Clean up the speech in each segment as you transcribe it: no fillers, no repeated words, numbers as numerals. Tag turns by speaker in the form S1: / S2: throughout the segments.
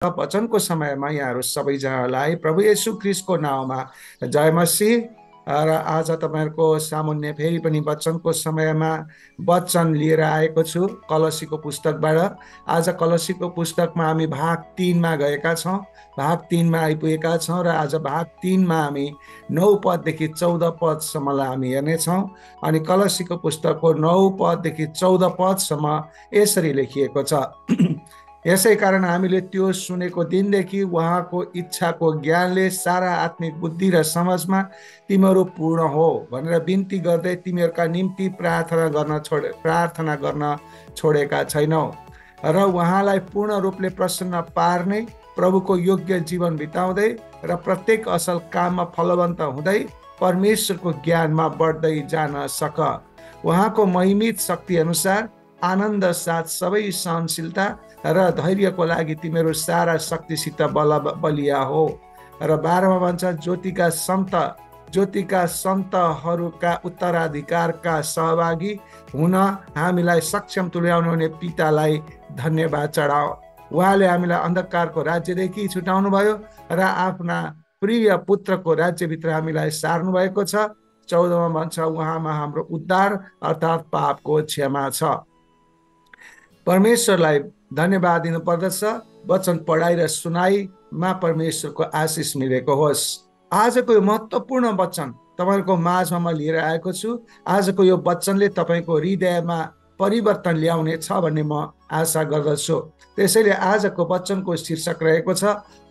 S1: वचनको समयमा यहाँहरू सबैजनालाई प्रभु येशू ख्रीष्टको नाउँमा जय मसीह। र आज तपाईँहरूको सामुन्ने फेरि पनि वचनको समयमा वचन लिएर आएको छु कलसीको पुस्तकबाट। आज कलसीको पुस्तकमा हामी भाग 3 मा गएका छौँ, भाग 3 मा आइपुगेका छौँ र आज भाग 3 मा हामी 9 पददेखि 14 पदसम्मलाई हामी हेर्नेछौँ। अनि कलसीको पुस्तकको 9 पददेखि 14 पदसम्म यसरी लेखिएको छ। यसै कारण हामीले त्यो सुनेको दिनदेखि उहाँको इच्छाको ज्ञानले सारा आत्मिक बुद्धि र समझमा तिमीहरू पूर्ण हो भनेर बिन्ती गर्दै तिमीहरूका निम्ति प्रार्थना गर्न छोडेका छैनौ र उहाँलाई पूर्ण रूपले प्रसन्न पार्ने प्रभुको योग्य जीवन बिताउँदै र प्रत्येक असल काममा फलवन्त हुँदै परमेश्वरको ज्ञानमा बढ्दै जान सक। उहाँको महिमित शक्ति अनुसार आनन्द साथ सबै सहनशीलता र धैर्यको लागि तिमीहरू सारा शक्तिसित बलिया हो। र 12 मा भन्छ ज्योतिका सन्तहरूका उत्तराधिकारका सहभागी हुन हामीलाई सक्षम तुल्याउनु हुने पितालाई धन्यवाद चढाओ। उहाँले हामीलाई अन्धकारको राज्यदेखि छुटाउनु भयो र आफ्ना प्रिय पुत्रको राज्यभित्र हामीलाई सार्नु भएको छ। 14 मा भन्छ उहाँमा हाम्रो उद्धार अर्थात् पापको क्षमा छ। परमेश्वरलाई धन्यवाद दिनु पर्दछ। वचन पढाइ र सुनाइमा परमेश्वरको आशिष मिलेको होस्। आजको यो महत्त्वपूर्ण वचन तपाईको माझमा म लिएर आएको छु। आजको यो वचनले तपाईको हृदयमा परिवर्तन ल्याउने छ भन्ने म आशा गर्दछु। त्यसैले आजको वचनको शीर्षक रहेको छ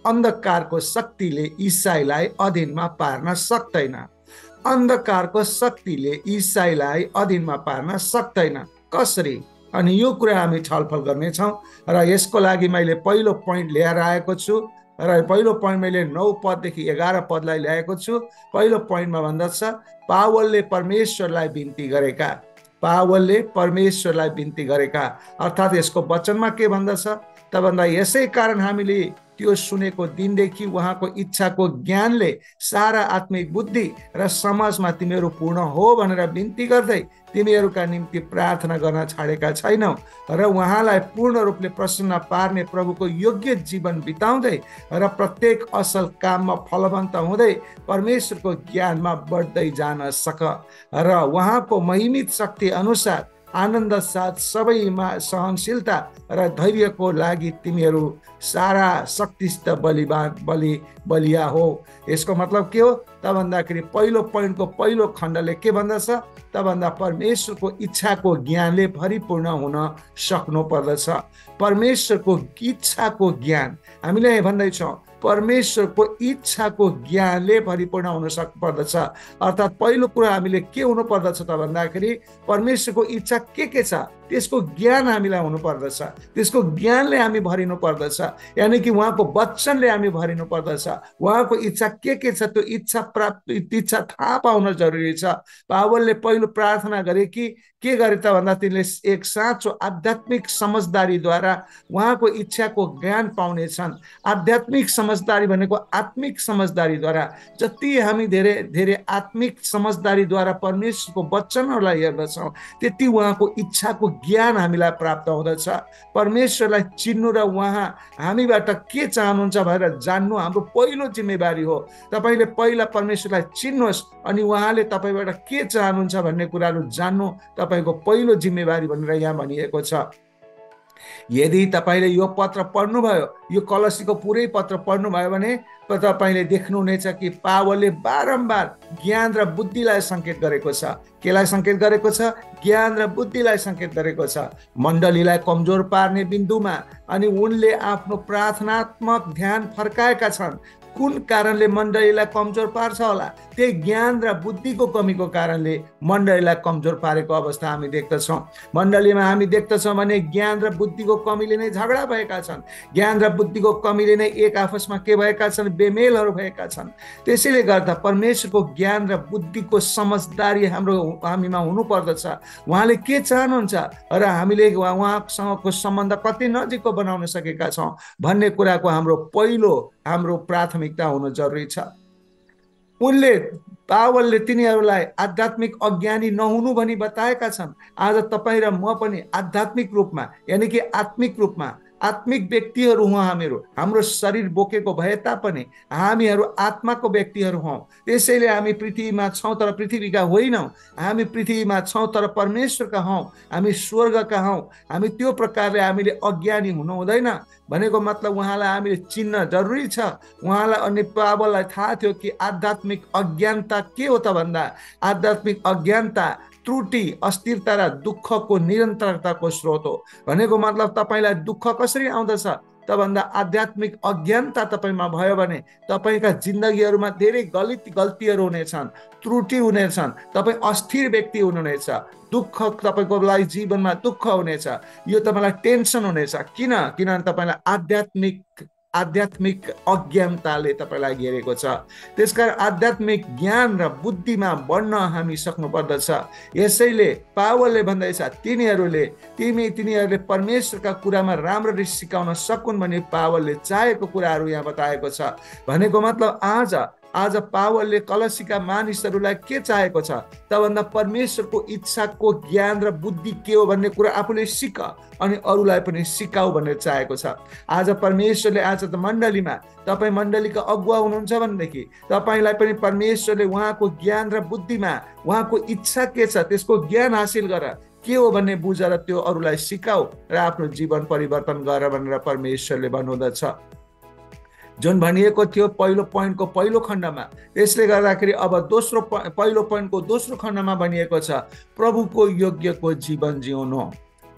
S1: अन्धकारको शक्तिले ईसाईलाई अधीनमा पार्न सक्दैन। अन्धकारको शक्तिले ईसाईलाई अधीनमा पार्न सक्दैन। कसरी? अनि यो कुरा हामी छलफल गर्नेछौँ र यसको लागि मैले पहिलो पोइन्ट ल्याएर आएको छु र पहिलो पोइन्ट मैले 9 पददेखि 11 पदलाई ल्याएको छु। पहिलो पोइन्टमा भन्दछ पावलले परमेश्वरलाई बिन्ती गरेका अर्थात् यसको वचनमा के भन्दछ त भन्दा यसै कारण हामीले त्यो सुनेको दिनदेखि उहाँको इच्छाको ज्ञानले सारा आत्मिक बुद्धि र समझमा तिमीहरू पूर्ण हो भनेर बिन्ती गर्दै तिमीहरूका निम्ति प्रार्थना गर्न छाडेका छैनौ र उहाँलाई पूर्ण रूपले प्रसन्न पार्ने प्रभुको योग्य जीवन बिताउँदै र प्रत्येक असल काममा फलवन्त हुँदै परमेश्वरको ज्ञानमा बढ्दै जान सक र उहाँको महिमित शक्ति अनुसार आनन्द साथ सबैमा सहनशीलता र धैर्यको लागि तिमीहरू सारा शक्तिस्त बलिया हो। यसको मतलब के हो त भन्दाखेरि पहिलो पोइन्टको पहिलो खण्डले के भन्दछ त भन्दा परमेश्वरको इच्छाको ज्ञानले भरिपूर्ण हुन सक्नु पर्दछ। परमेश्वरको इच्छाको ज्ञान हामीले भन्दैछौँ परमेश्वरको इच्छाको ज्ञानले भरिपूर्ण हुन पर्दछ। अर्थात् पहिलो कुरा हामीले के हुनु पर्दछ त भन्दाखेरि परमेश्वरको इच्छा के छ त्यसको ज्ञान हामीलाई हुनु पर्दछ। त्यसको ज्ञानले हामी भरिनु पर्दछ, यानि कि उहाँको वचनले हामी भरिनु पर्दछ। उहाँको इच्छा के छ त्यो इच्छा थाहा पाउन जरुरी छ। पावलले पहिलो प्रार्थना गरे कि के गरे त भन्दा तिनले एक साँचो आध्यात्मिक समझदारीद्वारा उहाँको इच्छाको ज्ञान पाउने छन्। आध्यात्मिक समझदारी भनेको आत्मिक समझदारीद्वारा जति हामी धेरै आत्मिक समझदारीद्वारा परमेश्वरको वचनहरूलाई हेर्दछौँ त्यति उहाँको इच्छाको ज्ञान हामीलाई प्राप्त हुँदछ। परमेश्वरलाई चिन्नु र उहाँ हामीबाट के चाहनुहुन्छ भनेर जान्नु हाम्रो पहिलो जिम्मेवारी हो। तपाईले पहिला परमेश्वरलाई चिन्नुहोस् अनि उहाँले तपाईबाट के चाहनुहुन्छ भन्ने कुराहरू जान्नु तपाईको पहिलो जिम्मेवारी भनेर यहाँ भनिएको छ। यदि तपाईले यो पत्र पढ्नुभयो, यो कलसीको पुरै पत्र पढ्नुभयो भने तपाईले देख्नुहुनेछ कि पावलले बारम्बार ज्ञान र बुद्धिलाई संकेत गरेको छ। केलाई संकेत गरेको छ? ज्ञान र बुद्धिलाई संकेत गरेको छ। मण्डलीलाई कमजोर पार्ने बिन्दुमा अनि उनले आफ्नो प्रार्थनात्मक ध्यान फर्काएका छन्। कुन कारणले मण्डलीलाई कमजोर पार्छ होला? त्यही ज्ञान र बुद्धिको कमीको कारणले मण्डलीलाई कमजोर पारेको अवस्था हामी देख्दछौँ। मण्डलीमा हामी देख्दछौँ भने ज्ञान र बुद्धिको कमीले नै झगडा भएका छन्। ज्ञान र बुद्धिको कमीले नै एक आपसमा के भएका छन्? बेमेलहरू भएका छन्। त्यसैले गर्दा परमेश्वरको ज्ञान र बुद्धिको समझदारी हामीमा हुनुपर्दछ। उहाँले के चाहनुहुन्छ र हामीले उहाँसँगको सम्बन्ध कति नजिकको बनाउन सकेका छौँ भन्ने कुराको हाम्रो प्राथमिकता हुनु जरुरी छ। पावलले तिनीहरूलाई आध्यात्मिक अज्ञानी नहुनु भनी बताएका छन्। आज तपाईँ र म पनि आध्यात्मिक रूपमा यानि कि आत्मिक रूपमा आत्मिक व्यक्तिहरू हौँ हामीहरू। हाम्रो शरीर बोकेको भए तापनि हामीहरू आत्माको व्यक्तिहरू हौँ। त्यसैले हामी पृथ्वीमा छौँ तर पृथ्वीका होइनौँ। हामी पृथ्वीमा छौँ तर परमेश्वरका हौँ, हामी स्वर्गका हौँ। हामी त्यो प्रकारले हामीले अज्ञानी हुनु हुँदैन। भनेको मतलब उहाँलाई हामीले चिन्न जरुरी छ। उहाँलाई अनि पावललाई थाहा थियो कि आध्यात्मिक अज्ञानता के हो त भन्दा आध्यात्मिक अज्ञानता त्रुटि, अस्थिरता र दुःखको निरन्तरताको स्रोत हो। भनेको मतलब तपाईँलाई दुःख कसरी आउँदछ त भन्दा आध्यात्मिक अज्ञानता तपाईँमा भयो भने तपाईँका जिन्दगीहरूमा धेरै गल्तीहरू हुनेछन्, त्रुटि हुनेछन्, तपाईँ अस्थिर व्यक्ति हुनुहुनेछ, दुःख तपाईँको लागि जीवनमा दुःख हुनेछ, यो तपाईँलाई टेन्सन हुनेछ। किनभने तपाईँलाई आध्यात्मिक अज्ञानताले तपाईँलाई घेरेको छ। त्यसकारण आध्यात्मिक ज्ञान र बुद्धिमा बढ्न हामी सक्नु पर्दछ। यसैले पावलले भन्दैछ तिनीहरूले परमेश्वरका कुरामा राम्ररी सिकाउन सकुन् भन्ने पावलले चाहेको कुराहरू यहाँ बताएको छ। भनेको मतलब आज पावलले कलसीका मानिसहरूलाई के चाहेको छ त भन्दा परमेश्वरको इच्छाको ज्ञान र बुद्धि के हो भन्ने कुरा आफूले सिक अनि अरूलाई पनि सिकाऊ भनेर चाहेको छ। आज परमेश्वरले आज त मण्डलीमा तपाईँ मण्डलीका अगुवा हुनुहुन्छ भनेदेखि तपाईँलाई पनि परमेश्वरले उहाँको ज्ञान र बुद्धिमा उहाँको इच्छा के छ त्यसको ज्ञान हासिल गर, के हो भन्ने बुझेर त्यो अरूलाई सिकाऊ र आफ्नो जीवन परिवर्तन गर भनेर परमेश्वरले भन्नुहुँदछ। जुन भनिएको थियो पहिलो पोइन्टको पहिलो खण्डमा, त्यसले गर्दाखेरि अब पहिलो पोइन्टको दोस्रो खण्डमा भनिएको छ प्रभुको योग्यको जीवन जिउनु।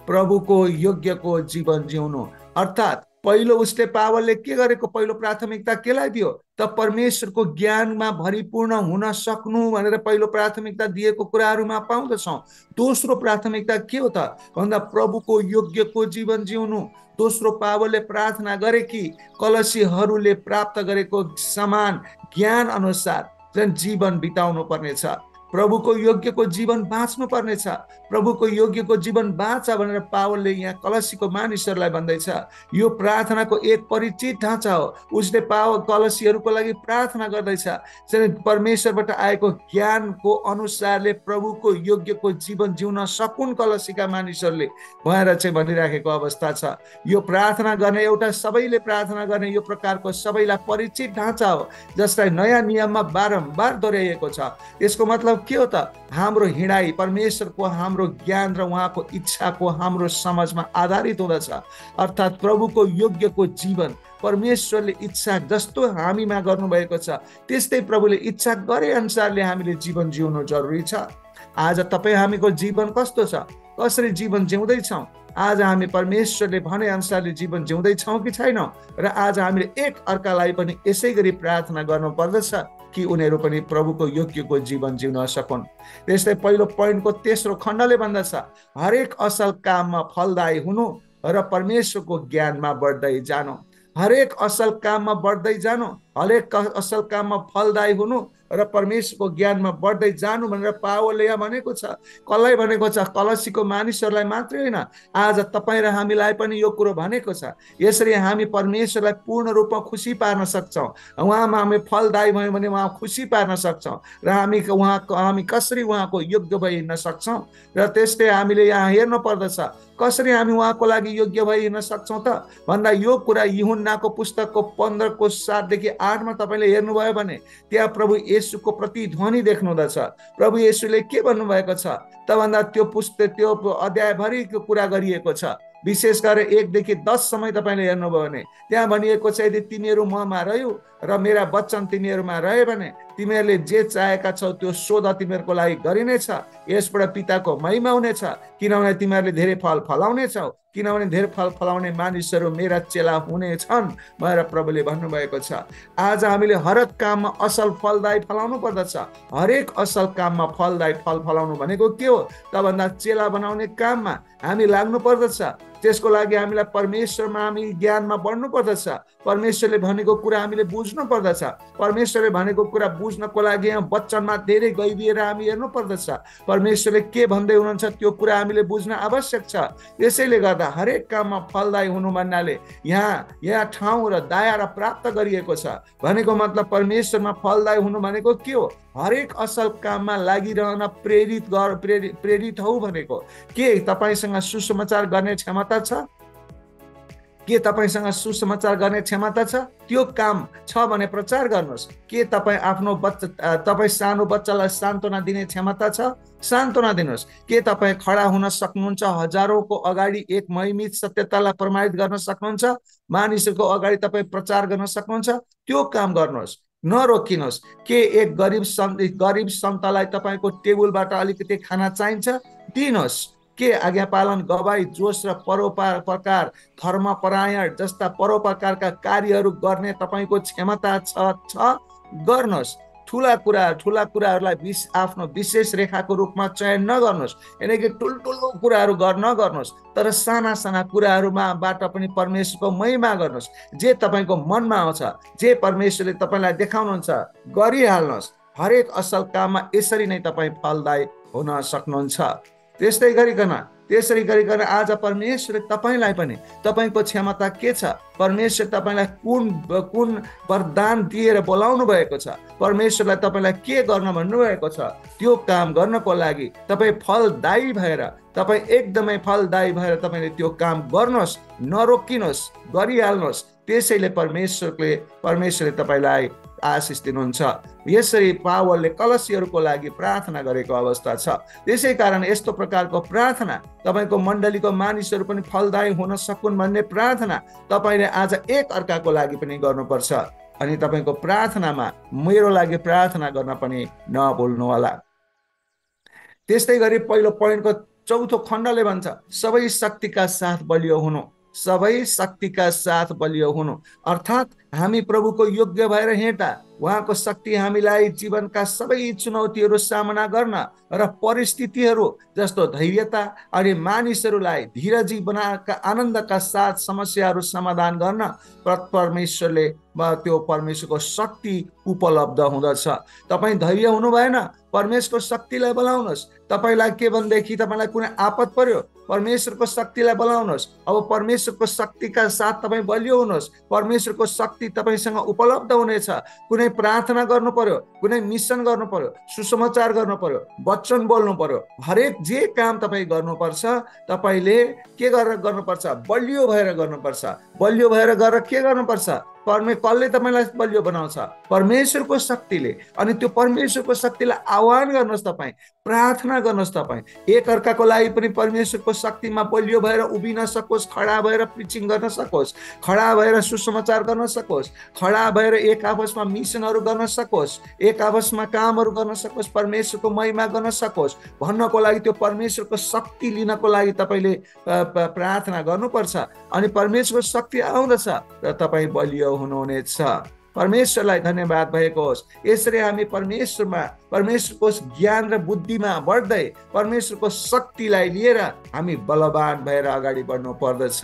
S1: प्रभुको योग्यको जीवन जिउनु अर्थात् पहिलो उसले पावलले के गरेको, पहिलो प्राथमिकता केलाई दियो त परमेश्वरको ज्ञानमा भरिपूर्ण हुन सक्नु भनेर पहिलो प्राथमिकता दिएको कुराहरूमा पाउँदछौँ। दोस्रो प्राथमिकता के हो त भन्दा प्रभुको योग्यको जीवन जिउनु। दोस्रो पावलले प्रार्थना गरे कि कलसीहरूले प्राप्त गरेको समान ज्ञान अनुसार जीवन बिताउनु पर्नेछ। प्रभुको योग्यको जीवन बाँच्नु पर्नेछ। प्रभुको योग्यको जीवन बाँच भनेर पावलले यहाँ कलसीको मानिसहरूलाई भन्दैछ। यो प्रार्थनाको एक परिचित ढाँचा हो। उसले कलसीहरूको लागि प्रार्थना गर्दैछ परमेश्वरबाट आएको ज्ञानको अनुसारले प्रभुको योग्यको जीवन जिउन सकुन् कलसीका मानिसहरूले भएर चाहिँ भनिराखेको अवस्था छ। यो प्रार्थना गर्ने एउटा सबैले प्रार्थना गर्ने यो प्रकारको सबैलाई परिचित ढाँचा हो जसलाई नयाँ नियममा बारम्बार दोहोऱ्याइएको छ। यसको मतलब के हो त हाम्रो हिँडाइ परमेश्वरको हाम्रो ज्ञान र उहाँको इच्छाको हाम्रो समझमा आधारित हुँदछ। अर्थात् प्रभुको योग्यको जीवन परमेश्वरले इच्छा जस्तो हामीमा गर्नुभएको छ त्यस्तै प्रभुले इच्छा गरे अनुसारले हामीले जीवन जिउनु जरुरी छ। आज तपाईँ हामीको जीवन कस्तो छ, कसरी जीवन जिउँदैछौँ? आज हामी परमेश्वरले भने अनुसारले जीवन जिउँदैछौँ कि छैनौँ? र आज हामीले एक अर्कालाई पनि यसै गरी प्रार्थना गर्नु पर्दछ कि उनीहरू पनि प्रभुको योग्यको जीवन जिउन सकुन्। त्यस्तै पहिलो पोइन्टको तेस्रो खण्डले भन्दछ हरेक असल काममा फलदायी हुनु र परमेश्वरको ज्ञानमा बढ्दै जानु। हरेक असल काममा बढ्दै जानु, हरेक असल काममा फलदायी हुनु र परमेश्वरको ज्ञानमा बढ्दै जानु भनेर पावलले यहाँ भनेको छ। कसलाई भनेको छ? कलसीको मानिसहरूलाई मात्रै होइन, आज तपाईँ र हामीलाई पनि यो कुरो भनेको छ। यसरी हामी परमेश्वरलाई पूर्ण रूपमा खुसी पार्न सक्छौँ। उहाँमा हामी फलदायी भयौँ भने उहाँ खुसी पार्न सक्छौँ र हामी कसरी उहाँको योग्य भइ हिँड्न सक्छौँ। र त्यस्तै हामीले यहाँ हेर्नु पर्दछ कसरी हामी उहाँको लागि योग्य भइ हिँड्न सक्छौँ त भन्दा यो कुरा यूहन्नाको पुस्तकको 15को 7देखि 8मा तपाईँले हेर्नुभयो भने त्यहाँ प्रभु येशूको प्रतिध्वनि देख्नुहुँदछ। प्रभु येशूले के भन्नुभएको छ त भन्दा त्यो अध्यायभरिको कुरा गरिएको छ। विशेष गरेर 1देखि 10 तपाईँले हेर्नुभयो भने त्यहाँ भनिएको छ यदि तिमीहरू ममा रह्यौ र मेरा वचन तिमीहरूमा रह्यो भने तिमीहरूले जे चाहेका छौ त्यो सोध तिमीहरूको लागि गरिनेछ। यसबाट पिताको महिमा हुनेछ किनभने तिमीहरूले धेरै फल फलाउनेछौ, किनभने धेरै फल फलाउने मानिसहरू मेरा चेला हुनेछन् भनेर प्रभुले भन्नुभएको छ। आज हामीले हरेक काममा असल फलदायी फलाउनु पर्दछ। हरेक असल काममा फलदायी फल फलाउनु भनेको के हो त भन्दा चेला बनाउने काममा हामी लाग्नु पर्दछ। त्यसको लागि हामीलाई परमेश्वरमा हामी ज्ञानमा बढ्नु पर्दछ। परमेश्वरले भनेको कुरा हामीले बुझ्नु पर्दछ। परमेश्वरले भनेको कुरा बुझ्नको लागि यहाँ वचनमा धेरै गहिरिएर हामी हेर्नु पर्दछ। परमेश्वरले के भन्दै हुनुहुन्छ त्यो कुरा हामीले बुझ्न आवश्यक छ। यसैले गर्दा हरेक काममा फलदायी हुनु भन्नाले यहाँ ठाउँ र दायरा प्राप्त गरिएको छ। भनेको मतलब परमेश्वरमा फलदायी हुनु भनेको के हो? हरेक असल काममा लागिरहन प्रेरित हौ भनेको के? तपाईसँग सुसमाचार गर्ने क्षमता छ? के तपाईसँग सुसमाचार गर्ने क्षमता छ? त्यो काम छ भने प्रचार गर्नुहोस्। के तपाईँ आफ्नो तपाईँ सानो बच्चालाई सान्त्वना दिने क्षमता छ? सान्त्वना दिनुहोस्। के तपाईँ खडा हुन सक्नुहुन्छ? हजारौंको अगाडि एक महिमित सत्यतालाई प्रमाणित गर्न सक्नुहुन्छ? मानिसहरूको अगाडि तपाईँ प्रचार गर्न सक्नुहुन्छ? त्यो काम गर्नुहोस्, नरोकिनुहोस्। के एक गरिब सन्तलाई तपाईँको टेबलबाट अलिकति खाना चाहिन्छ? दिनुहोस्। के आज्ञा पालन, गवाई, जोश र परोपकार, धर्मपरायण जस्ता परोपकारका कार्यहरू गर्ने तपाईँको क्षमता छ? गर्नुहोस्। ठुला कुराहरूलाई आफ्नो विशेष रेखाको रूपमा चयन नगर्नुहोस्। यानि कि ठुल्ठुलो कुराहरू नगर्नुहोस्, तर साना साना कुराहरूबाट पनि परमेश्वरको महिमा गर्नुहोस्। जे तपाईँको मनमा आउँछ, जे परमेश्वरले तपाईँलाई देखाउनुहुन्छ, गरिहाल्नुहोस्। हरेक असल काममा यसरी नै तपाईँ फलदायी हुन सक्नुहुन्छ। त्यसरी गरिकन आज परमेश्वरले तपाईँलाई पनि, तपाईँको क्षमता के छ, परमेश्वर तपाईँलाई कुन वरदान दिएर बोलाउनु भएको छ, परमेश्वरलाई तपाईँलाई के गर्न भन्नुभएको छ, त्यो काम गर्नको लागि तपाईँ फलदायी भएर, तपाईँ एकदमै फलदायी भएर तपाईँले त्यो काम गर्नुहोस्, नरोकिनुहोस्, गरिहाल्नुहोस्। त्यसैले परमेश्वरले तपाईँलाई आशिष दिनुहुन्छ। यसरी पावलले कलसीहरूको लागि प्रार्थना गरेको अवस्था छ। त्यसै कारण यस्तो प्रकारको प्रार्थना, तपाईँको मण्डलीको मानिसहरू पनि फलदायी हुन सकुन् भन्ने प्रार्थना तपाईँले आज एक अर्काको लागि पनि गर्नुपर्छ। अनि तपाईँको प्रार्थनामा मेरो लागि प्रार्थना गर्न पनि नभुल्नु होला। त्यस्तै गरी पहिलो पोइन्टको चौथो खण्डले भन्छ सबै शक्तिका साथ बलियो हुनु। सबै शक्तिका साथ बलियो हुनु अर्थात् हामी प्रभुको योग्य भएर हिँड्दा उहाँको शक्ति हामीलाई जीवनका सबै चुनौतीहरू सामना गर्न र परिस्थितिहरू जस्तो धैर्यता अनि मानिसहरूलाई धीरजी बनाएका आनन्दका साथ समस्याहरू समाधान गर्न परमेश्वरले त्यो परमेश्वरको शक्ति उपलब्ध हुँदछ। तपाईँ धैर्य हुनु भएन, परमेश्वरको शक्तिलाई बोलाउनुहोस्। तपाईँलाई के भनेदेखि तपाईँलाई कुनै आपद पर्यो, परमेश्वरको शक्तिलाई बोलाउनुहोस्। अब परमेश्वरको शक्तिका साथ तपाईँ बलियो हुनुहोस्। परमेश्वरको शक्ति तपाईँसँग उपलब्ध हुनेछ। कुनै प्रार्थना गर्नु पर्यो, कुनै मिसन गर्नु पर्यो, सुसमाचार गर्नु पर्यो, वचन बोल्नु पर्यो, हरेक जे काम तपाईँ गर्नुपर्छ, तपाईँले के गरेर गर्नुपर्छ? बलियो भएर गर्नुपर्छ। बलियो भएर गरेर के गर्नुपर्छ? कसले तपाईँलाई बलियो बनाउँछ? परमेश्वरको शक्तिले। अनि त्यो परमेश्वरको शक्तिलाई आह्वान गर्नुहोस्, तपाईँ प्रार्थना गर्नुहोस्। तपाईँ एक अर्काको लागि पनि परमेश्वरको शक्तिमा बलियो भएर उभिन सकोस्, खडा भएर प्रिचिङ गर्न सकोस्, खडा भएर सुसमाचार गर्न सकोस्, खडा भएर एक आपसमा मिसनहरू गर्न सकोस्, एक आपसमा कामहरू गर्न सकोस्, परमेश्वरको महिमा गर्न सकोस् भन्नको लागि त्यो परमेश्वरको शक्ति लिनको लागि तपाईँले प्रार्थना गर्नुपर्छ। अनि परमेश्वरको शक्ति आउँदछ र तपाईँ बलियो हुनुहुनेछ। परमेश्वरलाई धन्यवाद भएको होस्। यसरी हामी परमेश्वरको ज्ञान र बुद्धिमा बढ्दै परमेश्वरको शक्तिलाई लिएर हामी बलवान भएर अगाडि बढ्नु पर्दछ।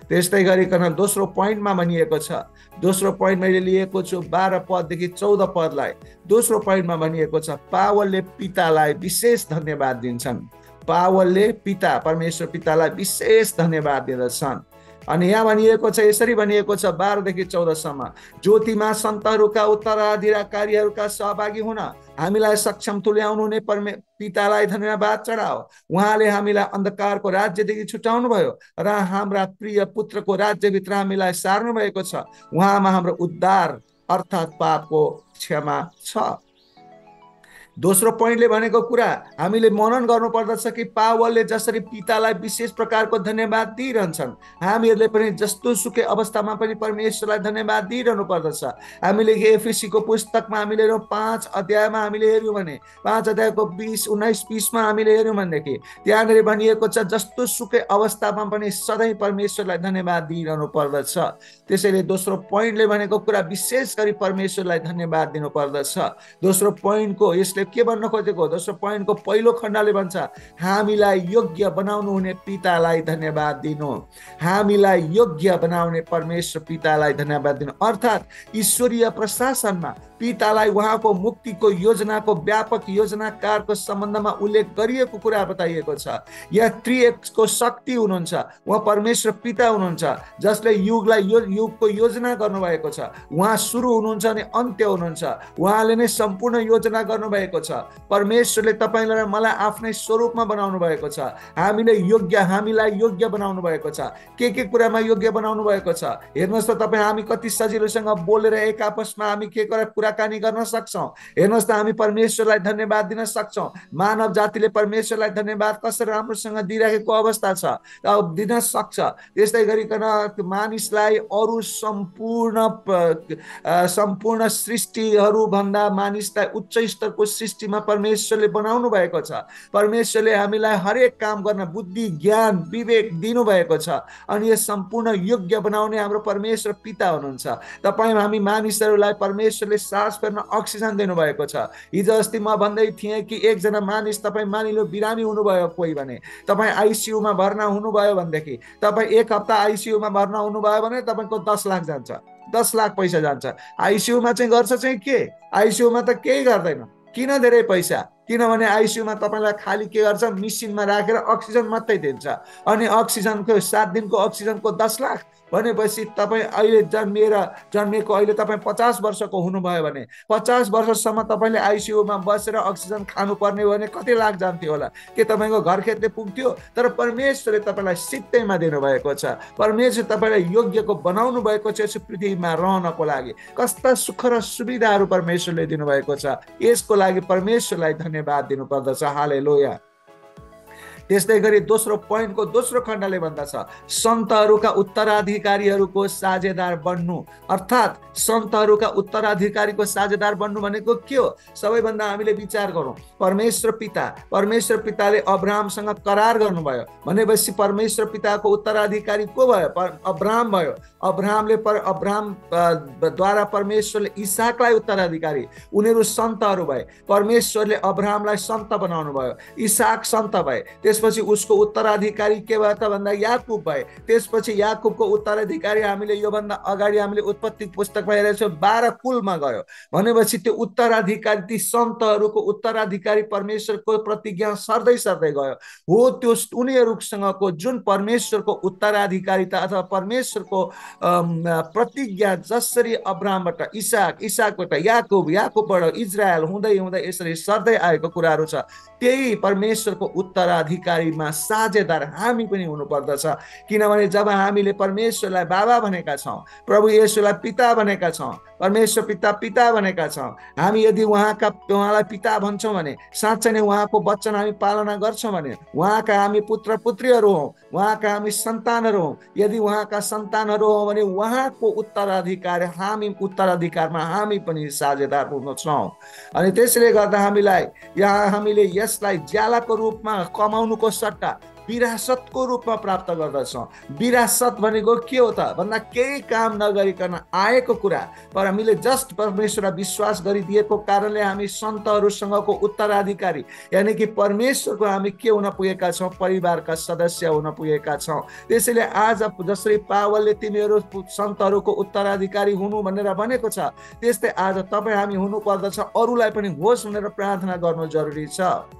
S1: त्यस्तै गरिकन दोस्रो पोइन्टमा भनिएको छ, दोस्रो पोइन्ट मैले लिएको छु 12 पददेखि 14 पदलाई। दोस्रो पोइन्टमा भनिएको छ पावलले पितालाई विशेष धन्यवाद दिन्छन्। पावलले परमेश्वर पितालाई विशेष धन्यवाद दिँदछन्। अनि यहाँ भनिएको छ, यसरी भनिएको छ 12 देखि 14 सम्म, ज्योतिमा सन्तहरूका उत्तराधिकारीहरूका सहभागी हुन हामीलाई सक्षम तुल्याउनु हुने पितालाई धन्यवाद चढाओ। उहाँले हामीलाई अन्धकारको राज्यदेखि छुटाउनु भयो र हाम्रा प्रिय पुत्रको राज्यभित्र हामीलाई सार्नु भएको छ। उहाँमा हाम्रो उद्धार अर्थात् पापको क्षमा छ। दोस्रो पोइन्टले भनेको कुरा हामीले मनन गर्नुपर्दछ कि पावलले जसरी पितालाई विशेष प्रकारको धन्यवाद दिइरहन्छन्, हामीहरूले पनि जस्तो सुकै अवस्थामा पनि परमेश्वरलाई धन्यवाद दिइरहनु पर्दछ। हामीले एफएसीको पुस्तकमा हामीले 5 अध्यायमा हामीले हेर्यौँ भने 5 अध्यायको 19-20मा हामीले हेर्यौँ भनेदेखि त्यहाँनिर भनिएको छ जस्तो सुकै अवस्थामा पनि सधैँ परमेश्वरलाई धन्यवाद दिइरहनु पर्दछ। त्यसैले दोस्रो पोइन्टले भनेको कुरा विशेष गरी परमेश्वरलाई धन्यवाद दिनु पर्दछ। दोस्रो पोइन्टको यसले के भन्न खोजेको? दोस्रो पोइन्टको पहिलो खण्डले भन्छ हामीलाई योग्य बनाउनु हुने पितालाई धन्यवाद दिनु। हामीलाई योग्य बनाउने परमेश्वर पितालाई धन्यवाद दिनु अर्थात् ईश्वरीय प्रशासनमा पितालाई उहाँको मुक्तिको योजनाको व्यापक योजनाकारको सम्बन्धमा उल्लेख गरिएको कुरा बताइएको छ। यहाँ त्रिएकको शक्ति हुनुहुन्छ, उहाँ परमेश्वर पिता हुनुहुन्छ जसले युगको योजना गर्नुभएको छ। उहाँ सुरु हुनुहुन्छ अनि अन्त्य हुनुहुन्छ। उहाँले नै सम्पूर्ण योजना गर्नुभएको भएको छ। परमेश्वरले तपाईलाई मलाई आफ्नै स्वरूपमा बनाउनु भएको छ। हामीलाई योग्य बनाउनु भएको छ। के कुरामा योग्य बनाउनु भएको छ? हेर्नुहोस् त, तपाईँ हामी कति सजिलोसँग बोलेर एक आपसमा हामी के कुराकानी गर्न सक्छौँ। हेर्नुहोस् त, हामी परमेश्वरलाई धन्यवाद दिन सक्छौँ। मानव जातिले परमेश्वरलाई धन्यवाद कसरी राम्रोसँग दिइरहेको अवस्था छ, दिन सक्छ। त्यस्तै गरिकन मानिसलाई अरू सम्पूर्ण सृष्टिहरू भन्दा मानिसलाई उच्च स्तरको सृष्टिमा परमेश्वरले बनाउनु भएको छ। परमेश्वरले हामीलाई हरेक काम गर्न बुद्धि, ज्ञान, विवेक दिनुभएको छ। अनि यस सम्पूर्ण योग्य बनाउने हाम्रो परमेश्वर पिता हुनुहुन्छ। तपाईँ हामी मानिसहरूलाई परमेश्वरले सास फेर्न अक्सिजन दिनुभएको छ। हिजो अस्ति म भन्दै थिएँ कि एकजना मानिस, तपाईँ मानिलो बिरामी हुनुभयो कोही भने, तपाईँ आइसियुमा भर्ना हुनुभयो भनेदेखि, तपाईँ एक हप्ता आइसियुमा भर्ना हुनुभयो भने तपाईँको 10 लाख जान्छ, 10 लाख पैसा जान्छ। आइसियुमा चाहिँ गर्छ चाहिँ के? आइसियुमा त केही गर्दैन। किन धेरै पैसा? किनभने आइसियुमा तपाईँलाई खाली के गर्छ? मिसिनमा राखेर अक्सिजन मात्रै दिन्छ। अनि अक्सिजनको 7 दिनको अक्सिजनको 10 लाख भनेपछि तपाईँ अहिले जन्मेको अहिले तपाईँ 50 वर्षको हुनुभयो भने 50 वर्षसम्म तपाईँले आइसियुमा बसेर अक्सिजन खानुपर्ने हो भने कति लाख जान्थ्यो होला? के तपाईँको घर खेत्ने पुग्थ्यो? तर परमेश्वरले तपाईँलाई सित्तैमा दिनुभएको छ। परमेश्वर तपाईँलाई योग्यको बनाउनु भएको छ यस पृथ्वीमा रहनको लागि। कस्ता सुख र सुविधाहरू परमेश्वरले दिनुभएको छ, यसको लागि परमेश्वरलाई धन्यवाद दिनुपर्दछ। हालेलुया। त्यस्तै गरी दोस्रो पोइन्टको दोस्रो खण्डले भन्दछ, सन्तहरूका उत्तराधिकारीहरूको साझेदार बन्नु। अर्थात् सन्तहरूका उत्तराधिकारीको साझेदार बन्नु भनेको के हो? सबैभन्दा हामीले विचार गरौँ। परमेश्वर पिताले अब्राहमसँग करार गर्नुभयो भनेपछि परमेश्वर पिताको उत्तराधिकारी को भयो? अब्राहम भयो। अब्राहमद्वारा परमेश्वरले इसाकलाई उत्तराधिकारी, उनीहरू सन्तहरू भए। परमेश्वरले अब्राहमलाई सन्त बनाउनु भयो, इसाक सन्त भए। त्यसपछि उसको उत्तराधिकारी के भयो त भन्दा याकुब भए। त्यसपछि याकुबको उत्तराधिकारी हामीले योभन्दा अगाडि हामीले उत्पत्ति पुस्तकमा हेरेछौँ 12 कुलमा गयो भनेपछि त्यो उत्तराधिकारी, ती सन्तहरूको उत्तराधिकारी परमेश्वरको प्रतिज्ञा सर्दै गयो। हो त्यो उनीहरूसँगको जुन परमेश्वरको उत्तराधिकारिता अथवा परमेश्वरको प्रतिज्ञा जसरी अब्राहमबाट इसाकबाट याकुबबाट इजरायल हुँदै यसरी सर्दै आएको कुराहरू छ, त्यही परमेश्वरको उत्तराधिकारीमा साझेदार हामी पनि हुनुपर्दछ। किनभने जब हामीले परमेश्वरलाई बाबा भनेका छौँ, प्रभु येशूलाई पिता भनेका छौँ, परमेश्वर पिता भनेका छौँ, हामी यदि उहाँलाई पिता भन्छौँ भने साँच्चै नै उहाँको वचन हामी पालना गर्छौँ भने उहाँका हामी पुत्र पुत्रीहरू हौँ, उहाँका हामी सन्तानहरू हौँ। यदि उहाँका सन्तानहरू हौँ भने उहाँको उत्तराधिकारमा हामी पनि साझेदार हुन्छौँ। अनि त्यसले गर्दा हामीले यसलाई ज्यालाको रूपमा कमाउनुको सट्टा विरासतको रूपमा प्राप्त गर्दछौँ। विरासत भनेको के हो त भन्दा केही काम नगरिकन आएको कुरा, पर हामीले जस्ट परमेश्वरलाई विश्वास गरिदिएको कारणले हामी सन्तहरूसँगको उत्तराधिकारी यानि कि परमेश्वरको हामी के हुन पुगेका छौँ? परिवारका सदस्य हुन पुगेका छौँ। त्यसैले आज जसरी पावलले तिमीहरू सन्तहरूको उत्तराधिकारी हुनु भनेर भनेको छ, त्यस्तै आज तपाईँ हामी हुनुपर्दछ। अरूलाई पनि होस् भनेर प्रार्थना गर्नु जरुरी छ।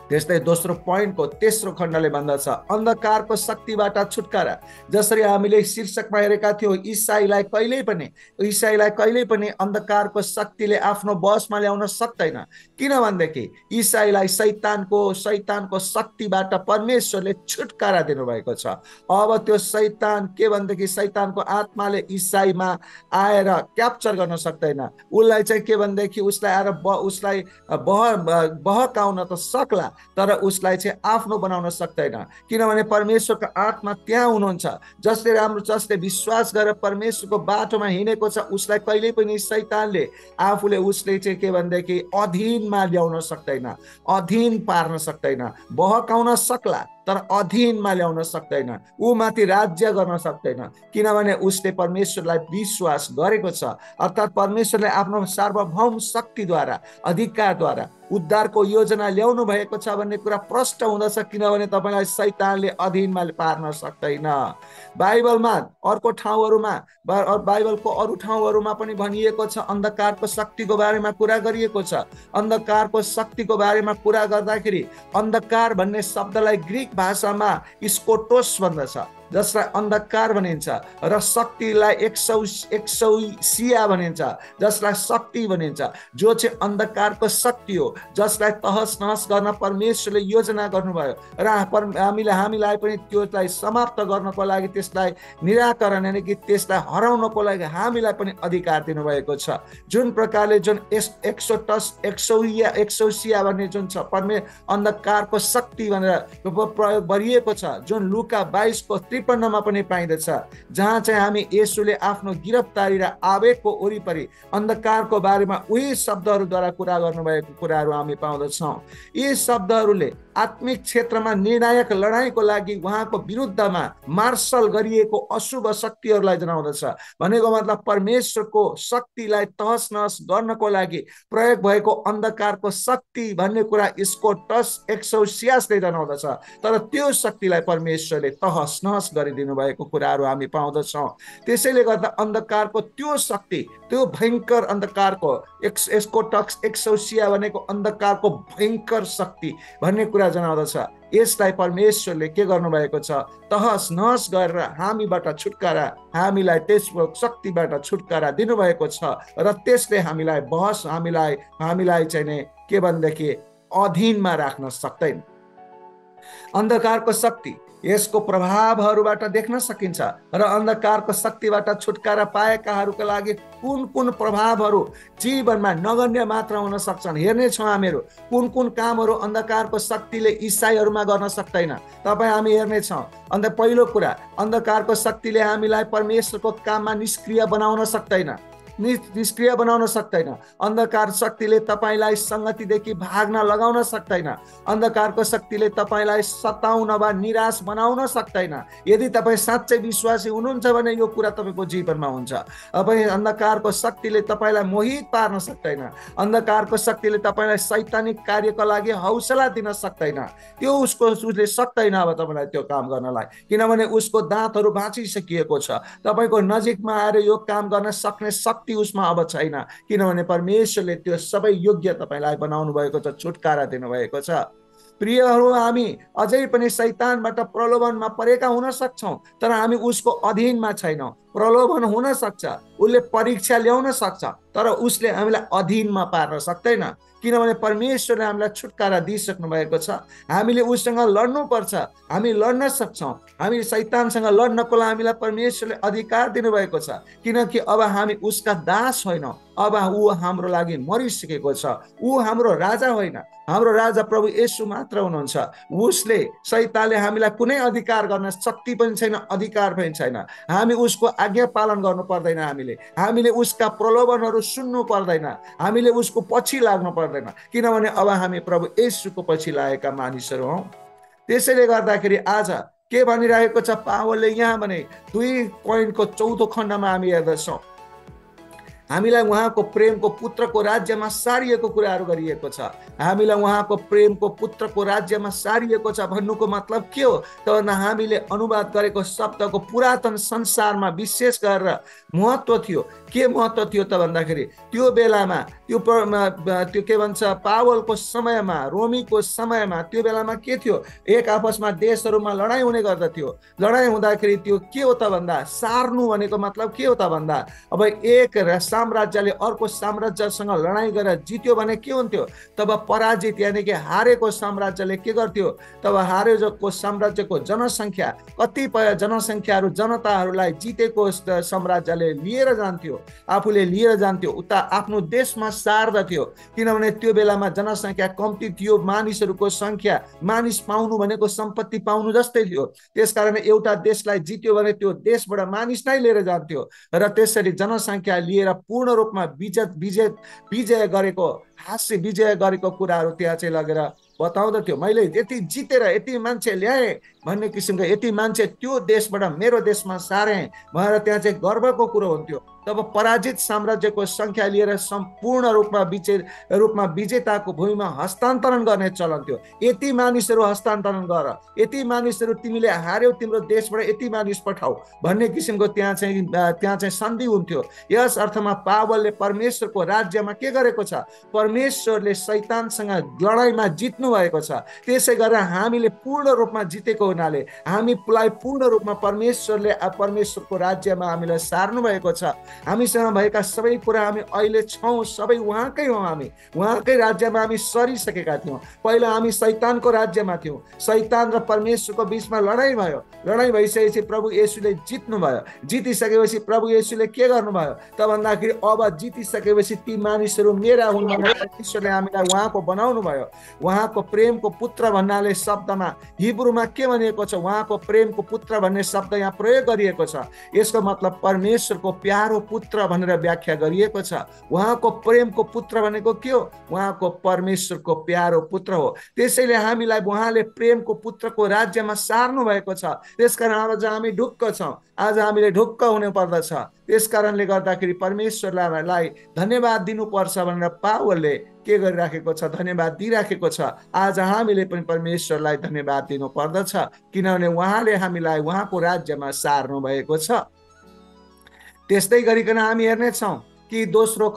S1: त्यस्तै दोस्रो पोइन्टको तेस्रो खण्डले भन्दछ, अन्धकारको शक्तिबाट छुटकारा। जसरी हामीले शीर्षकमा हेरेका थियौँ, इसाईलाई कहिल्यै पनि अन्धकारको शक्तिले आफ्नो बसमा ल्याउन सक्दैन। किनभनेदेखि इसाईलाई शैतानको शक्तिबाट परमेश्वरले छुटकारा दिनुभएको छ। अब त्यो शैतान के भनेदेखि शैतानको आत्माले इसाईमा आएर क्याप्चर गर्न सक्दैन। उसलाई चाहिँ के भनेदेखि उसलाई आएर उसलाई बहकाउन त सक्ला, तर उसलाई चाहिँ आफ्नो बनाउन सक्दैन। किनभने परमेश्वरको आत्मा त्यहाँ हुनुहुन्छ। जसले विश्वास गरेर परमेश्वरको बाटोमा हिँडेको छ, उसलाई कहिल्यै पनि शैतानले उसले चाहिँ के भनेदेखि अधीनमा ल्याउन सक्दैन, अधीन पार्न सक्दैन। बहकाउन सक्ला तर अधीनमा ल्याउन सक्दैन, ऊ माथि राज्य गर्न सक्दैन। किनभने उसले परमेश्वरलाई विश्वास गरेको छ। अर्थात् परमेश्वरले आफ्नो सार्वभौम शक्तिद्वारा, अधिकारद्वारा उद्धारको योजना ल्याउनु भएको छ भन्ने कुरा प्रष्ट हुँदछ। किनभने तपाईँलाई शैतानले अधीनमा पार्न सक्दैन। बाइबलमा अर्को ठाउँहरूमा, बाइबलको अरू ठाउँहरूमा पनि भनिएको छ, अन्धकारको शक्तिको बारेमा कुरा गरिएको छ। अन्धकारको शक्तिको बारेमा कुरा गर्दाखेरि अन्धकार भन्ने शब्दलाई ग्रिक भाषामा स्कोटोस भन्दछ। जसलाई अन्धकार भनिन्छ, र शक्तिलाई एक्सौसिया भनिन्छ, जसलाई शक्ति भनिन्छ, जो चाहिँ अन्धकारको शक्ति हो, जसलाई तहस नहस गर्न परमेश्वरले योजना गर्नुभयो र हामीलाई पनि त्यसलाई समाप्त गर्नको लागि, त्यसलाई निराकरण यानि कि त्यसलाई हराउनको लागि हामीलाई पनि अधिकार दिनुभएको छ। जुन प्रकारले जुन एक्सौसिया भन्ने जुन छ अन्धकारको शक्ति भनेर प्रयोग गरिएको छ, जुन लुका 22:53 मा पनि पाइँदछ, जहाँ चाहिँ हामी येशूले आफ्नो गिरफ्तारी र आवेगको वरिपरि अन्धकारको बारेमा उही शब्दहरूद्वारा कुरा गर्नुभएको कुराहरू हामी पाउँदछौँ। यी शब्दहरूले आत्मिक क्षेत्रमा निर्णायक लडाईँको लागि उहाँको विरुद्धमा मार्शल गरिएको अशुभ शक्तिहरूलाई जनाउँदछ। भनेको मतलब परमेश्वरको शक्तिलाई तहस नहस गर्नको लागि प्रयोग भएको अन्धकारको शक्ति भन्ने कुरा स्कोटस एक्सौसियासले जनाउँदछ। तर त्यो शक्तिलाई परमेश्वरले तहस नहस गरिदिनु भएको कुराहरू हामी पाउँदछौँ। त्यसैले गर्दा अन्धकारको त्यो शक्ति, त्यो भयङ्कर अन्धकारको स्कोटस एक्सौसिया भनेको अन्धकारको भयङ्कर शक्ति भन्ने कुरा जनाउँदछ। यसलाई परमेश्वरले के गर्नुभएको छ, तहस नहस गरेर हामीबाट छुटकारा, हामीलाई त्यसको शक्तिबाट छुटकारा दिनुभएको छ। र त्यसले हामीलाई चाहिँ नि के भनेदेखि अधीनमा राख्न सक्दैन। अन्धकारको शक्ति यसको प्रभावहरूबाट देख्न सकिन्छ र अन्धकारको शक्तिबाट छुटकारा पाएकाहरूका लागि कुन कुन प्रभावहरू जीवनमा नगण्य मात्र हुन सक्छन् हेर्नेछौँ हामीहरू। कुन कुन कामहरू अन्धकारको शक्तिले इसाईहरूमा गर्न सक्दैन हामी हेर्नेछौँ। अन्त पहिलो कुरा, अन्धकारको शक्तिले हामीलाई परमेश्वरको काममा निष्क्रिय बनाउन सक्दैन। अन्धकार शक्तिले तपाईलाई संगतिदेखि भाग्न लगाउन सक्दैन। अन्धकारको शक्तिले तपाईलाई सताउन वा निराश बनाउन सक्दैन। यदि तपाईँ साँच्चै विश्वासी हुनुहुन्छ भने यो कुरा तपाईँको जीवनमा हुन्छ। अन्धकारको शक्तिले तपाईँलाई मोहित पार्न सक्दैन। अन्धकारको शक्तिले तपाईँलाई शैतानिक कार्यको लागि हौसला दिन सक्दैन। त्यो उसले सक्दैन अब तपाईँलाई त्यो काम गर्नलाई, किनभने उसको दाँतहरू भाँचिसकिएको छ। तपाईँको नजिकमा आएर यो काम गर्न सक्ने शक्ति उसमा अब छैन, किनभने परमेश्वरले त्यो सबै योग्य तपाईलाई बनाउनु भएको छ, छुटकारा दिनुभएको छ। प्रियहरू, हामी अझै पनि शैतानबाट प्रलोभनमा परेका हुन सक्छौँ, तर हामी उसको अधीनमा छैनौँ। प्रलोभन हुन सक्छ, उसले परीक्षा ल्याउन सक्छ, तर उसले हामीलाई अधीनमा पार्न सक्दैन, किनभने परमेश्वरले हामीलाई छुटकारा दिइसक्नु भएको छ। हामीले उसँग लड्नुपर्छ, हामी लड्न सक्छौँ। हामी शैतानसँग लड्नको लागि हामीलाई परमेश्वरले अधिकार दिनुभएको छ, किनकि अब हामी उसका दास होइनौँ। अब ऊ हाम्रो लागि मरिसकेको छ। ऊ हाम्रो राजा होइन, हाम्रो राजा प्रभु येशू मात्र हुनुहुन्छ। उसले, शैतानले हामीलाई कुनै अधिकार गर्न शक्ति पनि छैन, अधिकार पनि छैन। हामी उसको आज्ञा पालन गर्नु पर्दैन। हामीले उसका प्रलोभनहरू सुन्नु पर्दैन। हामीले उसको पछि लाग्नु पर्दैन, किनभने अब हामी प्रभु येशूको पछि लागेका मानिसहरू हौँ। त्यसैले गर्दाखेरि आज के भनिरहेको छ पावलले यहाँ भने 2:4 खण्डमा हामी हेर्दछौँ, हामीलाई उहाँको प्रेमको पुत्रको राज्यमा सारिएको कुराहरू गरिएको छ। हामीलाई उहाँको प्रेमको पुत्रको राज्यमा सारिएको छ भन्नुको मतलब के हो त भन्दा हामीले अनुवाद गरेको शब्दको पुरातन संसारमा विशेष गरेर महत्त्व थियो। के महत्त्व थियो त भन्दाखेरि त्यो बेलामा त्यो के भन्छ पावलको समयमा, रोमीको समयमा त्यो बेलामा के थियो, एक आपसमा देशहरूमा लडाइँ हुने गर्दथ्यो। लडाइँ हुँदाखेरि त्यो के हो त भन्दा सार्नु भनेको मतलब के हो त भन्दा अब एक साम्राज्यले अर्को साम्राज्यसँग लडाइँ गरेर जित्यो भने के हुन्थ्यो, तब पराजित यानि कि हारेको साम्राज्यले के गर्थ्यो, तब हारेको साम्राज्यको जनसङ्ख्या कतिपय जनसङ्ख्याहरू जनताहरूलाई जितेको साम्राज्यले लिएर जान्थ्यो, आफूले लिएर जान्थ्यो, उता आफ्नो देशमा सार्दथ्यो। किनभने त्यो बेलामा जनसङ्ख्या कम्ती थियो, मानिसहरूको सङ्ख्या, मानिस पाउनु भनेको सम्पत्ति पाउनु जस्तै थियो। त्यसकारण एउटा देशलाई जित्यो भने त्यो देशबाट मानिस नै लिएर जान्थ्यो र त्यसरी जनसङ्ख्या लिएर पूर्ण रूपमा विजय गरेको, हास्य विजय गरेको कुराहरू त्यहाँ चाहिँ लगेर बताउँदथ्यो। मैले यति जितेर यति मान्छे ल्याएँ भन्ने किसिमको, यति मान्छे त्यो देशबाट मेरो देशमा सारेँ भनेर त्यहाँ चाहिँ गर्वको कुरो हुन्थ्यो। तब पराजित साम्राज्यको सङ्ख्या लिएर सम्पूर्ण रूपमा विजेताको भूमिमा हस्तान्तरण गर्ने चलन थियो। यति मानिसहरू हस्तान्तरण गर, यति मानिसहरू तिमीले हार्यौ, तिम्रो देशबाट यति मानिस पठाऊ भन्ने किसिमको त्यहाँ चाहिँ सन्धि हुन्थ्यो। यस अर्थमा पावलले परमेश्वरको राज्यमा के गरेको छ, परमेश्वरले शैतानसँग लडाइँमा जित्नु भएको छ। त्यसै गरेर हामीले पूर्ण रूपमा जितेको हुनाले हामीलाई पूर्ण रूपमा परमेश्वरको राज्यमा हामीलाई सार्नु भएको छ। हामीसँग भएका सबै कुरा हामी अहिले छौँ, सबै उहाँकै हौँ। हामी उहाँकै राज्यमा हामी सरिसकेका थियौँ। पहिला हामी शैतानको राज्यमा थियौँ। शैतान र परमेश्वरको बिचमा लडाइँ भयो। लडाइँ भइसकेपछि प्रभु येशूले जित्नु भयो। जितिसकेपछि प्रभु येशूले के गर्नुभयो त भन्दाखेरि अब जितिसकेपछि ती मानिसहरू मेरा हुन् भनेर परमेश्वरले हामीलाई उहाँको बनाउनु भयो। उहाँको प्रेमको पुत्र भन्नाले शब्दमा हिब्रूमा के भनिएको छ? उहाँको प्रेमको पुत्र भन्ने शब्द यहाँ प्रयोग गरिएको छ। यसको मतलब परमेश्वरको प्यारो पुत्र भनेर व्याख्या गरिएको छ। उहाँको प्रेमको पुत्र भनेको के हो? उहाँको परमेश्वरको प्यारो पुत्र हो। त्यसैले हामीलाई उहाँले प्रेमको पुत्रको राज्यमा सार्नु भएको छ। त्यसकारण आज हामी ढुक्क छौँ। आज हामीले ढुक्क हुनु पर्दछ। त्यसकारणले गर्दाखेरि परमेश्वरलाई धन्यवाद दिनुपर्छ भनेर पावलले के गरिराखेको छ? धन्यवाद दिइराखेको छ। आज हामीले पनि परमेश्वरलाई धन्यवाद दिनु पर्दछ, किनभने उहाँले हामीलाई उहाँको राज्यमा सार्नु भएको छ। त्यस्तै गरिकन हामी हेर्नेछौँ कि दोस्रो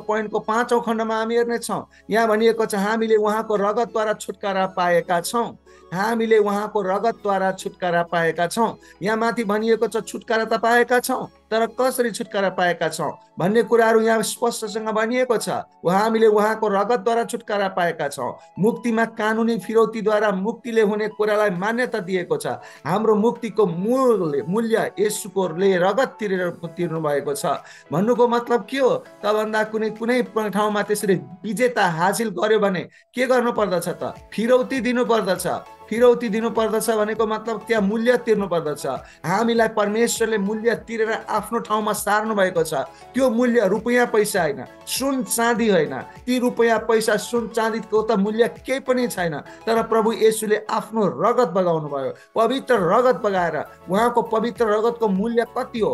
S1: पोइन्टको 5औं खण्डमा हामी हेर्नेछौँ। यहाँ भनिएको छ हामीले उहाँको रगतद्वारा छुटकारा पाएका छौँ। हामीले उहाँको रगतद्वारा छुटकारा पाएका छौँ। यहाँ माथि भनिएको छ छुटकारा त पाएका छौँ, तर कसरी छुटकारा पाएका छौँ भन्ने कुराहरू यहाँ स्पष्टसँग भनिएको छ। हामीले उहाँको रगतद्वारा छुटकारा पाएका छौँ। मुक्तिमा कानुनी फिरौतीद्वारा मुक्तिले हुने कुरालाई मान्यता दिएको छ। हाम्रो मुक्तिको मूल्य येशूले रगत तिर्नु भएको छ। भन्नुको मतलब के हो त भन्दा कुनै ठाउँमा त्यसरी विजेता हासिल गर्यो भने के गर्नु पर्दछ त? फिरौती दिनु पर्दछ। फिरौती दिनु पर्दछ भनेको मतलब त्यहाँ मूल्य तिर्नु पर्दछ। हामीलाई परमेश्वरले मूल्य तिरेर आफ्नो ठाउँमा सार्नु भएको छ। त्यो मूल्य रुपैयाँ पैसा होइन, सुन चाँदी होइन। ती रुपैयाँ पैसा सुन चाँदीको त मूल्य केही पनि छैन। तर प्रभु येशूले आफ्नो रगत बगाउनु भयो। पवित्र रगत बगाएर उहाँको पवित्र रगतको मूल्य कति हो?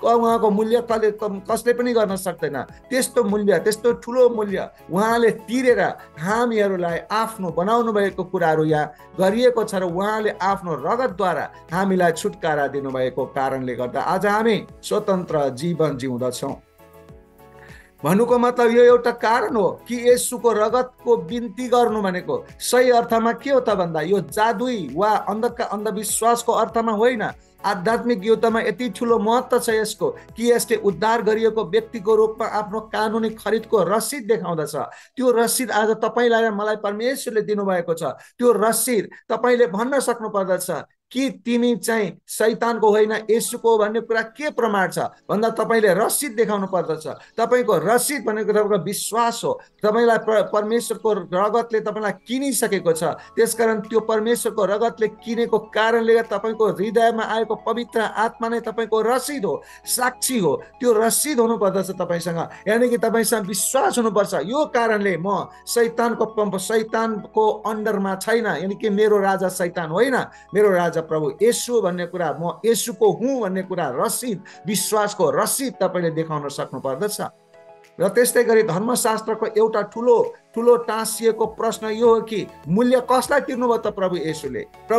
S1: उहाँको मूल्य कसले पनि गर्न सक्दैन। त्यस्तो मूल्य, त्यस्तो ठुलो मूल्य उहाँले तिरेर हामीहरूलाई आफ्नो बनाउनु भएको कुराहरू यहाँ गरिएको छ र उहाँले आफ्नो रगतद्वारा हामीलाई छुटकारा दिनुभएको कारणले गर्दा आज हामी स्वतन्त्र जीवन जिउँदछौँ। भन्नुको मतलब यो एउटा कारण हो कि येशूको रगतको बिन्ती गर्नु भनेको सही अर्थमा के हो त भन्दा यो जादुई वा अन्धविश्वासको अर्थमा होइन। आध्यात्मिक युद्धमा यति ठुलो महत्त्व छ यसको कि यसले उद्धार गरिएको व्यक्तिको रूपमा आफ्नो कानुनी खरिदको रसिद देखाउँदछ। त्यो रसिद आज तपाईँलाई र मलाई परमेश्वरले दिनुभएको छ। त्यो रसिद तपाईँले भन्न सक्नु पर्दछ कि तिमी चाहिँ शैतानको होइन येशूको भन्ने कुरा के प्रमाण छ भन्दा तपाईँले रसिद देखाउनु पर्दछ। तपाईँको रसिद भनेको तपाईँको विश्वास हो। तपाईँलाई परमेश्वरको रगतले तपाईँलाई किनिसकेको छ। त्यसकारण त्यो परमेश्वरको रगतले किनेको कारणले तपाईँको हृदयमा आएको पवित्र आत्मा नै तपाईँको रसिद हो, साक्षी हो। त्यो रसिद हुनु पर्दछ तपाईँसँग, यानि कि तपाईँसँग विश्वास हुनुपर्छ। यो कारणले म शैतानको अन्डरमा छैन, यानि कि मेरो राजा शैतान होइन, मेरो राजा प्रभु येशू भन्ने कुरा, म येशूको हुँ भन्ने कुरा रसिद, विश्वासको रसिद तपाईँले देखाउन सक्नु पर्दछ। र त्यस्तै गरी धर्मशास्त्रको एउटा ठुलो टाँसिएको प्रश्न यो हो कि मूल्य कसलाई तिर्नुभयो त? प्रभु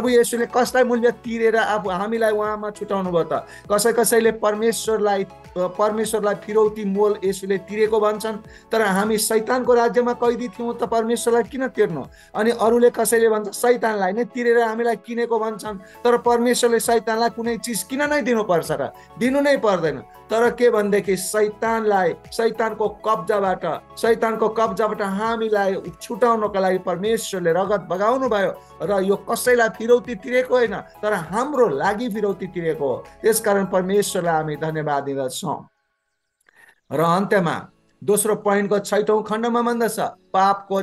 S1: येशूले कसलाई मूल्य तिरेर अब हामीलाई उहाँमा छुटाउनु भयो त? कसैले परमेश्वरलाई फिरौती मोल येशूले तिरेको भन्छन्, तर हामी शैतानको राज्यमा कैदी थियौँ त परमेश्वरलाई किन तिर्नु? अनि अरूले कसैले भन्छ शैतानलाई नै तिरेर हामीलाई किनेको भन्छन्, तर परमेश्वरले शैतानलाई कुनै चिज किन नै दिनुपर्छ र? दिनु नै पर्दैन। तर के भनेदेखि शैतानको कब्जाबाट हामीलाई छुटाउनको लागि परमेश्वरले रगत बगाउनु भयो र यो कसैलाई फिरौती तिरेको होइन, तर हाम्रो लागि फिरौती तिरेको हो। त्यसकारण परमेश्वरलाई हामी धन्यवाद दिँदछौँ। र अन्त्यमा दोस्रो पोइन्टको 6औं खण्डमा भन्दछ पापको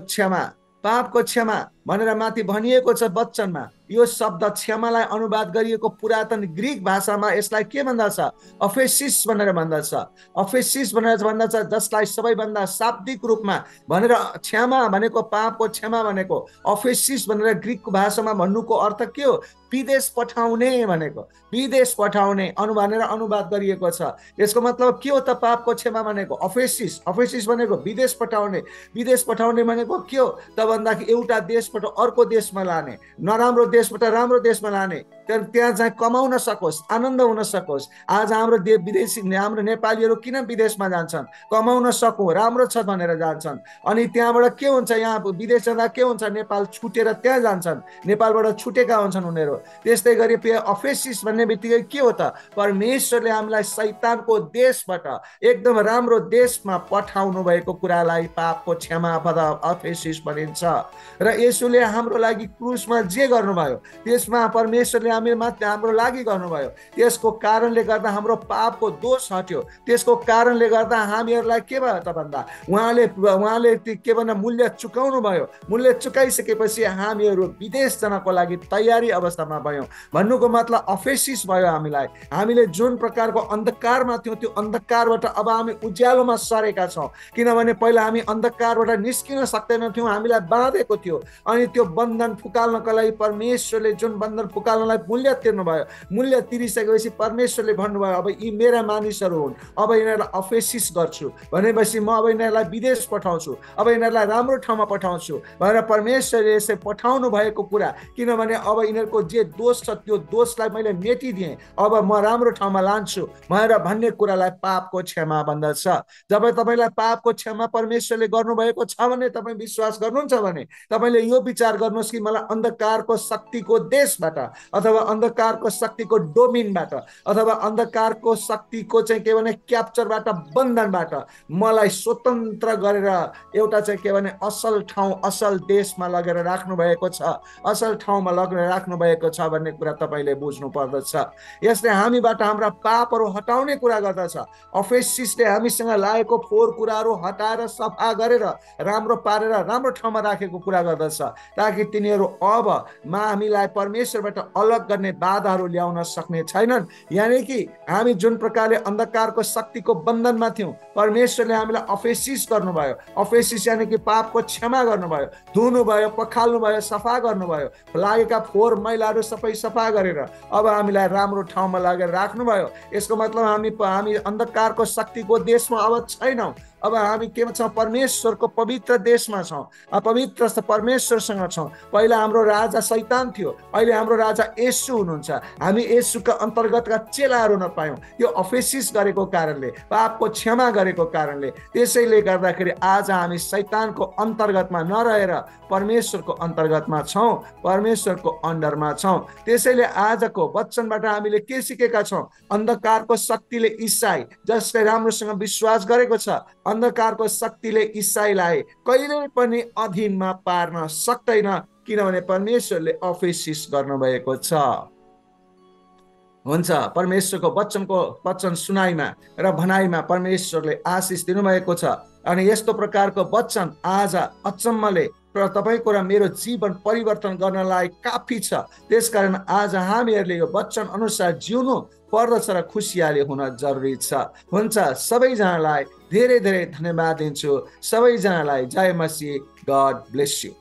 S1: क्षमा भनेर माथि भनिएको छ वचनमा। यो शब्द क्षमालाई अनुवाद गरिएको पुरातन ग्रीक भाषामा यसलाई के भन्दछ? अफेसिस भनेर भन्दछ। अफेसिस भनेर भन्दछ, जसलाई सबैभन्दा शाब्दिक रूपमा भनेर क्षमा भनेको, पापको क्षमा भनेको अफेसिस भनेर ग्रीक भाषामा भन्नुको अर्थ के हो? विदेश पठाउने भनेको, विदेश पठाउने भनेर अनुवाद गरिएको छ। यसको मतलब के हो त? पापको क्षमा भनेको अफेसिस भनेको विदेश पठाउने भनेको के हो त भन्दाखेरि एउटा देशबाट अर्को देशमा लाने, नराम्रो देशबाट राम्रो देशमा लाने, त्यहाँ चाहिँ कमाउन सकोस्, आनन्द हुन सकोस्। आज हाम्रो विदेशी हाम्रो नेपालीहरू किन विदेशमा जान्छन्? कमाउन सकौँ, राम्रो छ भनेर जान्छन्। अनि त्यहाँबाट के हुन्छ, यहाँ विदेश जाँदा के हुन्छ, नेपाल छुटेर त्यहाँ जान्छन्, नेपालबाट छुटेका हुन्छन् उनीहरू। त्यस्तै गरी अफेसिस भन्ने बित्तिकै के हो त, परमेश्वरले हामीलाई शैतानको देशबाट एकदम राम्रो देशमा पठाउनु भएको कुरालाई पापको क्षमा अथवा अफेसिस भनिन्छ। र यसुले हाम्रो लागि क्रुसमा जे गर्नुभयो त्यसमा परमेश्वरले हाम्रो लागि गर्नुभयो। त्यसको कारणले गर्दा हाम्रो पापको दोष हट्यो। त्यसको कारणले गर्दा हामीहरूलाई के भयो त भन्दा उहाँले के भन्दा मूल्य चुकाउनु भयो। मूल्य चुकाइसकेपछि हामीहरू विदेश जानको लागि तयारी अवस्थामा भयौँ। भन्नुको मतलब अफेसिस भयो हामीलाई। हामीले जुन प्रकारको अन्धकारमा थियौँ त्यो अन्धकारबाट अब हामी उज्यालोमा सरेका छौँ। किनभने पहिला हामी अन्धकारबाट निस्किन सक्दैनथ्यौँ, हामीलाई बाँधेको थियो। अनि त्यो बन्धन फुकाल्नको लागि परमेश्वरले जुन बन्धन फुकाल्नलाई मूल्य तिर्नुभयो, मूल्य तिरिसकेपछि परमेश्वरले भन्नुभयो अब यी मेरा मानिसहरू हुन्, अब यिनीहरूलाई अफेसिस गर्छु भनेपछि म अब यिनीहरूलाई विदेश पठाउँछु, अब यिनीहरूलाई राम्रो ठाउँमा पठाउँछु भनेर परमेश्वरले यसै पठाउनु भएको कुरा। किनभने अब यिनीहरूको जे दोष छ त्यो दोषलाई मैले मेटिदिएँ, अब म राम्रो ठाउँमा लान्छु भनेर भन्ने कुरालाई पापको क्षमा भन्दछ। जब तपाईँलाई पापको क्षमा परमेश्वरले गर्नुभएको छ भने तपाईँ विश्वास गर्नुहुन्छ भने तपाईँले यो विचार गर्नुहोस् कि मलाई अन्धकारको शक्तिको देशबाट अथवा अन्धकारको शक्तिको डोमिनबाट अथवा अन्धकारको शक्तिको चाहिँ के भने क्याप्चरबाट, बन्धनबाट मलाई स्वतन्त्र गरेर एउटा चाहिँ के भने असल ठाउँ, असल देशमा लगेर राख्नु भएको छ, असल ठाउँमा लगेर राख्नु भएको छ भन्ने कुरा तपाईँले बुझ्नु पर्दछ। यसले हामीबाट हाम्रा पापहरू हटाउने कुरा गर्दछ। अफेसिसले हामीसँग लागेको फोहोर कुराहरू हटाएर सफा गरेर राम्रो पारेर राम्रो ठाउँमा राखेको कुरा गर्दछ, ताकि तिनीहरू अब हामीलाई परमेश्वरबाट अलग गर्ने बाधाहरू ल्याउन सक्ने छैनन्। यानि कि हामी जुन प्रकारले अन्धकारको शक्तिको बन्धनमा थियौँ, परमेश्वरले हामीलाई अफेसिस गर्नुभयो। अफेसिस यानि कि पापको क्षमा गर्नुभयो, धुनुभयो, पखाल्नुभयो, सफा गर्नुभयो, लागेका फोहोर मैलाहरू सबै सफा गरेर अब हामीलाई राम्रो ठाउँमा लगेर राख्नुभयो। यसको मतलब हामी अन्धकारको शक्तिको देशमा अब छैनौँ। अब हामी के छौँ? परमेश्वरको पवित्र देशमा छौँ, पवित्र परमेश्वरसँग छौँ। पहिला हाम्रो राजा शैतान थियो, अहिले हाम्रो राजा येशू हुनुहुन्छ। हामी येशूका अन्तर्गतका चेलाहरू नपायौँ त्यो अफेसिस गरेको कारणले, पापको क्षमा गरेको कारणले। त्यसैले गर्दाखेरि आज हामी शैतानको अन्तर्गतमा नरहेर परमेश्वरको अन्तर्गतमा छौँ, परमेश्वरको अन्डरमा छौँ। त्यसैले आजको वचनबाट हामीले के सिकेका छौँ? अन्धकारको शक्तिले ईसाई जसले राम्रोसँग विश्वास गरेको छ, अन्धकारको शक्तिले ईसाईलाई कहिल्यै पनि अधीनमा पार्न सक्दैन, किनभने परमेश्वरले अफेसिस गर्नुभएको छ। हुन्छ, परमेश्वरको वचन सुनाइमा र भनाइमा परमेश्वरले आशिष दिनुभएको छ। अनि यस्तो प्रकारको वचन आज अचम्मले र तपाईँको र मेरो जीवन परिवर्तन गर्नलाई काफी छ। त्यसकारण आज हामीहरूले यो वचन अनुसार जिउनु पर्दछ र खुसियाली हुन जरुरी छ। हुन्छ, सबैजनालाई धेरै धेरै धन्यवाद दिन्छु। सबैजनालाई जय मसीह। God bless you.